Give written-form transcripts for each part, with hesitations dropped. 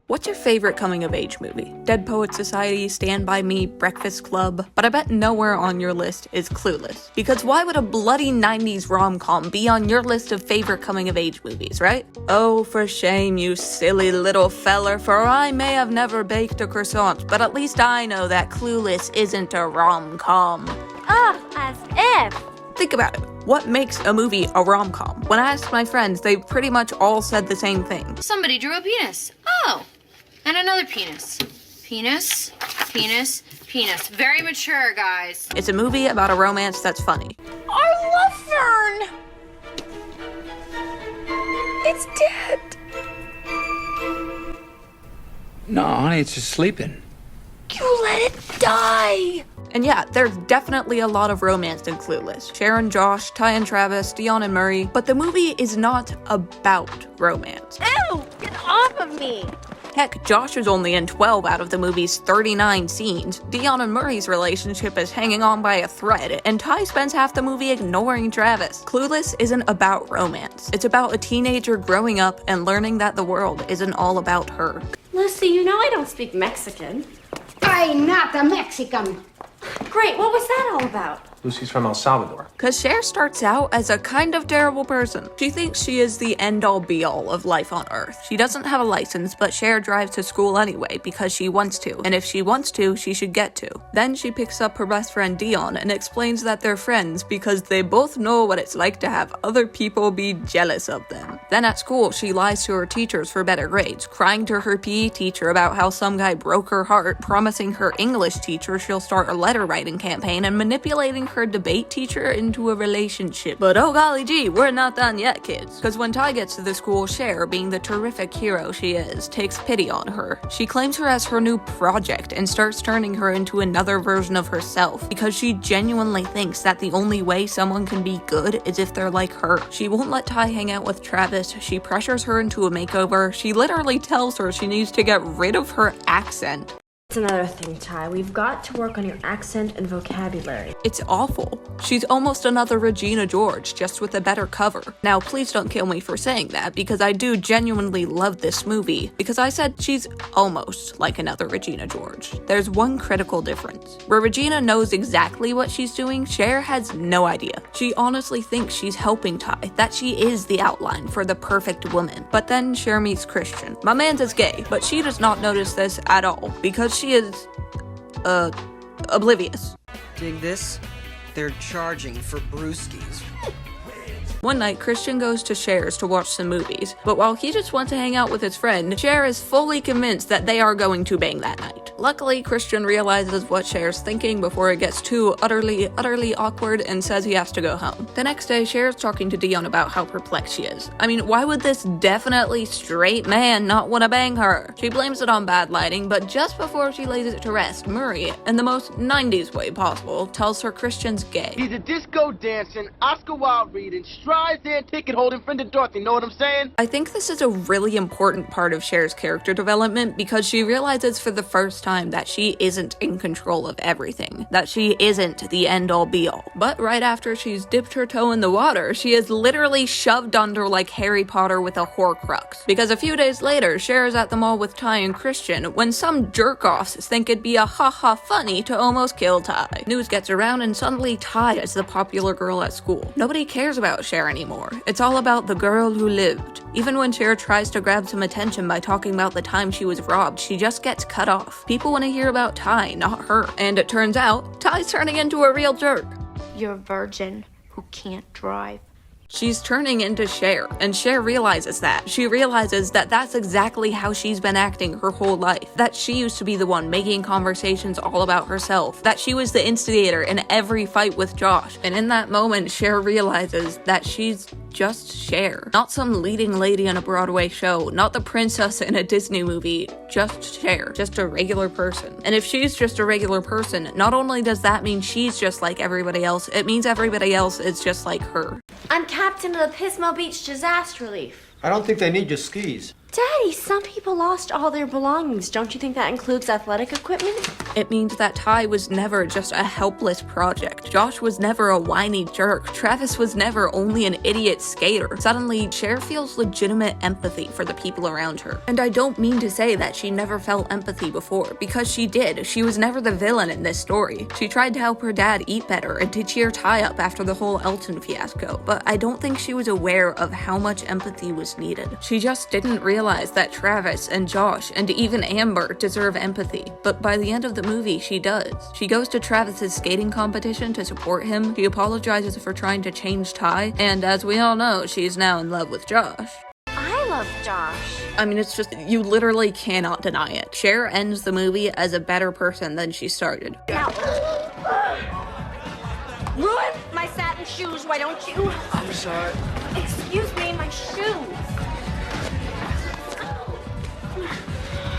What's your favorite coming-of-age movie? Dead Poets Society, Stand By Me, Breakfast Club? But I bet nowhere on your list is Clueless. Because why would a bloody 90s rom-com be on your list of favorite coming-of-age movies, right? Oh, for shame, you silly little feller, for I may have never baked a croissant, but at least I know that Clueless isn't a rom-com. Ugh, as if! Think about it. What makes a movie a rom-com? When I asked my friends, they pretty much all said the same thing. Somebody drew a penis. Oh. And another penis. Penis, penis, penis. Very mature, guys. It's a movie about a romance that's funny. Our love fern! It's dead. No, honey, it's just sleeping. You let it die! And yeah, there's definitely a lot of romance in Clueless. Cher and Josh, Ty and Travis, Dion and Murray, but the movie is not about romance. Ew! Get off of me! Heck, Josh is only in 12 out of the movie's 39 scenes. Dion and Murray's relationship is hanging on by a thread, and Ty spends half the movie ignoring Travis. Clueless isn't about romance. It's about a teenager growing up and learning that the world isn't all about her. Lucy, you know I don't speak Mexican. I'm not a Mexican. Great, what was that all about? Lucy's from El Salvador. Cause Cher starts out as a kind of terrible person. She thinks she is the end-all be-all of life on Earth. She doesn't have a license, but Cher drives to school anyway because she wants to, and if she wants to, she should get to. Then she picks up her best friend Dion and explains that they're friends because they both know what it's like to have other people be jealous of them. Then at school, she lies to her teachers for better grades, crying to her PE teacher about how some guy broke her heart, promising her English teacher she'll start a letter writing campaign, and manipulating her debate teacher into a relationship. But oh golly gee, we're not done yet, kids. Cause when Ty gets to the school, Cher, being the terrific hero she is, takes pity on her. She claims her as her new project and starts turning her into another version of herself because she genuinely thinks that the only way someone can be good is if they're like her. She won't let Ty hang out with Travis, she pressures her into a makeover, she literally tells her she needs to get rid of her accent. It's another thing, Ty. We've got to work on your accent and vocabulary. It's awful. She's almost another Regina George, just with a better cover. Now, please don't kill me for saying that, because I do genuinely love this movie, because I said she's almost like another Regina George. There's one critical difference. Where Regina knows exactly what she's doing, Cher has no idea. She honestly thinks she's helping Ty, that she is the outline for the perfect woman. But then Cher meets Christian. My man's is gay, but she does not notice this at all, because she is, oblivious. Dig this? They're charging for brewskis. One night, Christian goes to Cher's to watch some movies, but while he just wants to hang out with his friend, Cher is fully convinced that they are going to bang that night. Luckily, Christian realizes what Cher's thinking before it gets too utterly awkward and says he has to go home. The next day, Cher's talking to Dion about how perplexed she is. I mean, why would this definitely straight man not want to bang her? She blames it on bad lighting, but just before she lays it to rest, Murray, in the most 90s way possible, tells her Christian's gay. He's a disco dancing, Oscar Wilde reading, strides and ticket holding friend of Dorothy, know what I'm saying? I think this is a really important part of Cher's character development because she realizes for the first time that she isn't in control of everything, that she isn't the end-all be-all. But right after she's dipped her toe in the water, she is literally shoved under like Harry Potter with a Horcrux. Because a few days later, Cher is at the mall with Ty and Christian when some jerk-offs think it'd be a ha-ha funny to almost kill Ty. News gets around and suddenly Ty is the popular girl at school. Nobody cares about Cher anymore. It's all about the girl who lived. Even when Cher tries to grab some attention by talking about the time she was robbed, she just gets cut off. People want to hear about Ty, not her. And it turns out, Ty's turning into a real jerk. You're a virgin who can't drive. She's turning into Cher, and Cher realizes that. She realizes that that's exactly how she's been acting her whole life. That she used to be the one making conversations all about herself. That she was the instigator in every fight with Josh. And in that moment, Cher realizes that she's just Cher. Not some leading lady in a Broadway show, not the princess in a Disney movie, just Cher. Just a regular person. And if she's just a regular person, not only does that mean she's just like everybody else, it means everybody else is just like her. I'm captain of the Pismo Beach Disaster Relief. I don't think they need your skis. Daddy, some people lost all their belongings. Don't you think that includes athletic equipment? It means that Ty was never just a helpless project. Josh was never a whiny jerk. Travis was never only an idiot skater. Suddenly, Cher feels legitimate empathy for the people around her. And I don't mean to say that she never felt empathy before, because she did. She was never the villain in this story. She tried to help her dad eat better and to cheer Ty up after the whole Elton fiasco, but I don't think she was aware of how much empathy was needed. She just didn't realize that Travis and Josh and even Amber deserve empathy, but by the end of the movie, she does. She goes to Travis's skating competition to support him, she apologizes for trying to change Ty, and as we all know, she's now in love with Josh. I love Josh. I mean, it's just, you literally cannot deny it. Cher ends the movie as a better person than she started. Ruin my satin shoes, why don't you? I'm sorry. Excuse me, my shoes.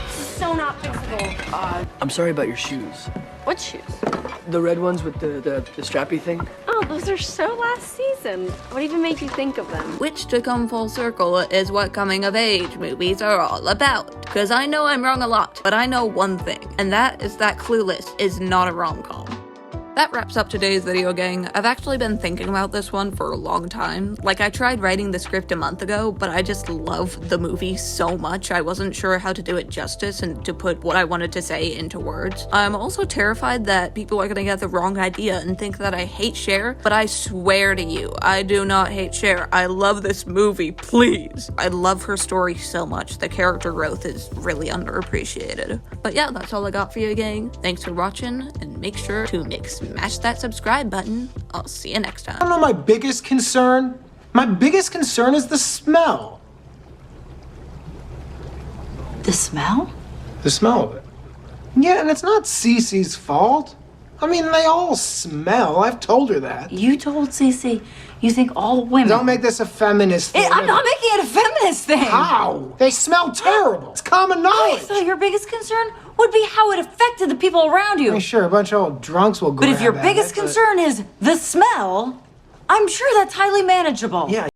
This is so not fixable. I'm sorry about your shoes. What shoes? The red ones with the strappy thing. Oh, those are so last season. What even made you think of them? Which, to come full circle, is what coming-of-age movies are all about. Because I know I'm wrong a lot, but I know one thing, and that is that Clueless is not a rom-com. That wraps up today's video, gang. I've actually been thinking about this one for a long time. Like, I tried writing the script a month ago, but I just love the movie so much, I wasn't sure how to do it justice and to put what I wanted to say into words. I'm also terrified that people are gonna get the wrong idea and think that I hate Cher, but I swear to you, I do not hate Cher. I love this movie, please. I love her story so much. The character growth is really underappreciated. But yeah, that's all I got for you, gang. Thanks for watching, and make sure to smash that subscribe button. I'll see you next time. I don't know my biggest concern. My biggest concern is the smell. The smell? The smell of it. Yeah, and it's not Cece's fault. I mean, they all smell. I've told her that. You told Cece you think all women... Don't make this a feminist thing. I'm not making it a feminist thing! How? They smell terrible. It's common knowledge. I thought your biggest concern would be how it affected the people around you. I mean, sure, a bunch of old drunks will go. But if your biggest concern is the smell, I'm sure that's highly manageable. Yeah.